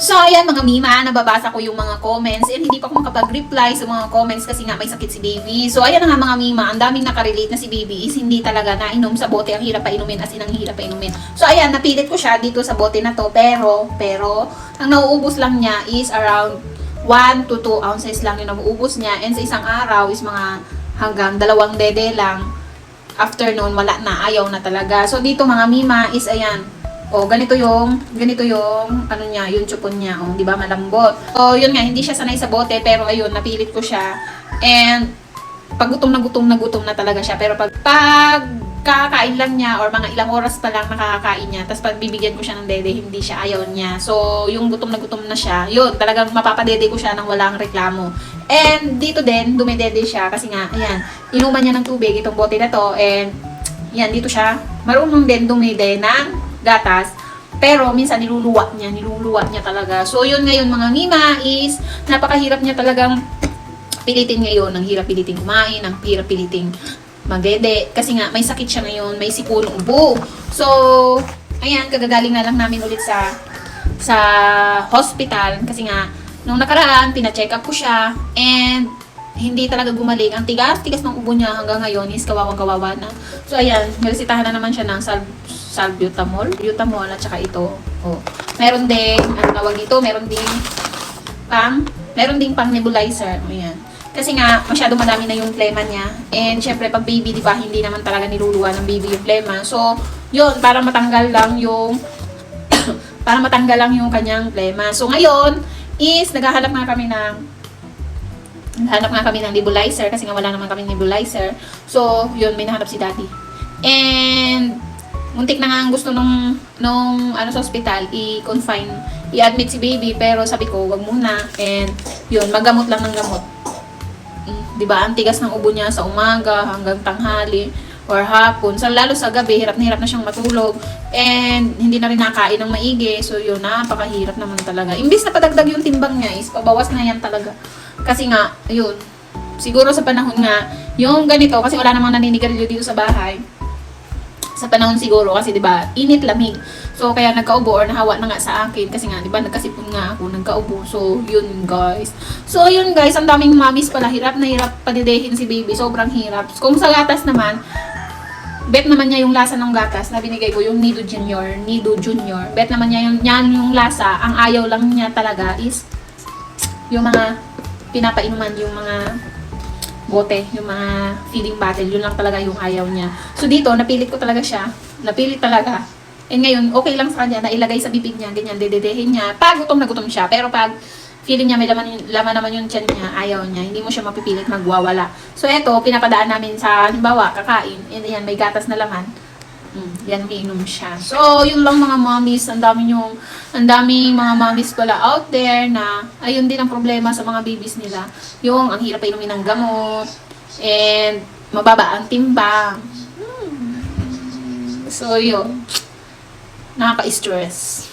So, ayan mga mima, nababasa ko yung mga comments and hindi pa ako makapag-reply sa mga comments kasi nga may sakit si baby. So, ayan na nga mga mima, ang daming nakarelate na si baby is hindi talaga nainom sa bote. Ang hirap pa inumin, as in ang hirap pa inumin. So, ayan, napilit ko siya dito sa bote na to. Pero, ang nauubos lang niya is around 1 to 2 ounces lang yung nauubos niya. And sa isang araw is mga hanggang 2 dede lang. After noon, wala na, ayaw na talaga. So, dito mga mima is ayan. O, ganito yung ano niya, yung chupon niya, o, di ba, malambot. So, yun nga, hindi siya sanay sa bote, pero ayun, napilit ko siya. And, pag gutom na talaga siya. Pero pag kakakain lang niya, or mga ilang oras pa lang nakakakain niya, tapos pag bibigyan ko siya ng dede, hindi siya, ayaw niya. So, yung gutom na siya, yun, talagang mapapadede ko siya nang walang reklamo. And, dito din, dumedede siya, kasi nga, ayan, inuman niya ng tubig, itong bote na to, and, yan, dito siya, marunong din dumede ng gatas, pero minsan niluluwa niya talaga. So yun ngayon mga mima is napakahirap niya talagang pilitin ngayon. Ang hirap pilitin kumain, ang hirap pilitin magdede kasi nga may sakit siya ngayon, may sikunong ubo. So ayan, kagagaling na lang namin ulit sa hospital kasi nga nung nakaraan pina-check up ko siya and hindi talaga gumaling. Ang tigas ng ubo niya hanggang ngayon is kawawang-kawawa na. So ayan, niresitahan na naman siya ng salbutamol at saka ito. Oh. Meron ding tawag dito, meron ding pang nebulizer. Ayan. Kasi nga masyado madami na yung plema niya. And syempre pag baby, di ba, hindi naman talaga niluluwa ng baby yung plema. So, yun, para matanggal lang yung kanyang plema. So ngayon is naghahanap nga kami ng nebulizer kasi nga wala naman kami nebulizer. So, yun, may nahanap si daddy. And muntik na nga ang gusto nung sa ospital, i-admit si baby, pero sabi ko, wag muna. And yun, maggamot lang ng gamot. Diba, ang tigas ng ubo niya sa umaga hanggang tanghali or hapon. So, lalo sa gabi, hirap na siyang matulog. And hindi na rin nakain ng maigi. So, yun, napakahirap naman talaga. Imbis na padagdag yung timbang niya, is pabawas na yan talaga. Kasi nga, yun, siguro sa panahon nga, yung ganito, kasi wala namang naninigarilyo dito sa bahay. Sa panahon siguro, kasi diba, init lamig. So, kaya nagkaubo or nahawa na nga sa akin. Kasi nga, diba, nagkasipon nga ako, nagkaubo. So, yun guys. So, yun guys, ang daming mommies pala, hirap na hirap padidehin si baby. Sobrang hirap. Kung sa gatas naman, bet naman niya yung lasa ng gatas na binigay ko, yung Nido Junior. Bet naman niya yung lasa. Ang ayaw lang niya talaga is yung mga pinapainuman, yung mga bote, yung mga feeding bottle, yun lang talaga yung ayaw niya. So dito, napilit ko talaga siya. Napilit talaga. And ngayon, okay lang sa kanya na ilagay sa bibig niya, ganyan, dededehin niya. Pag gutom na gutom siya, pero pag feeling niya may laman naman yung tiyan niya, ayaw niya, hindi mo siya mapipilit magwawala. So eto, pinapadaan namin sa, halimbawa, kakain, and yan, may gatas na laman. Yan, umiinom siya. So, yun lang mga mommies. Ang daming mga mommies pala out there na ayun din ang problema sa mga babies nila. Yung ang hirap pa inumin ng gamot and mababa ang timbang. So, yun. Nakaka-stress.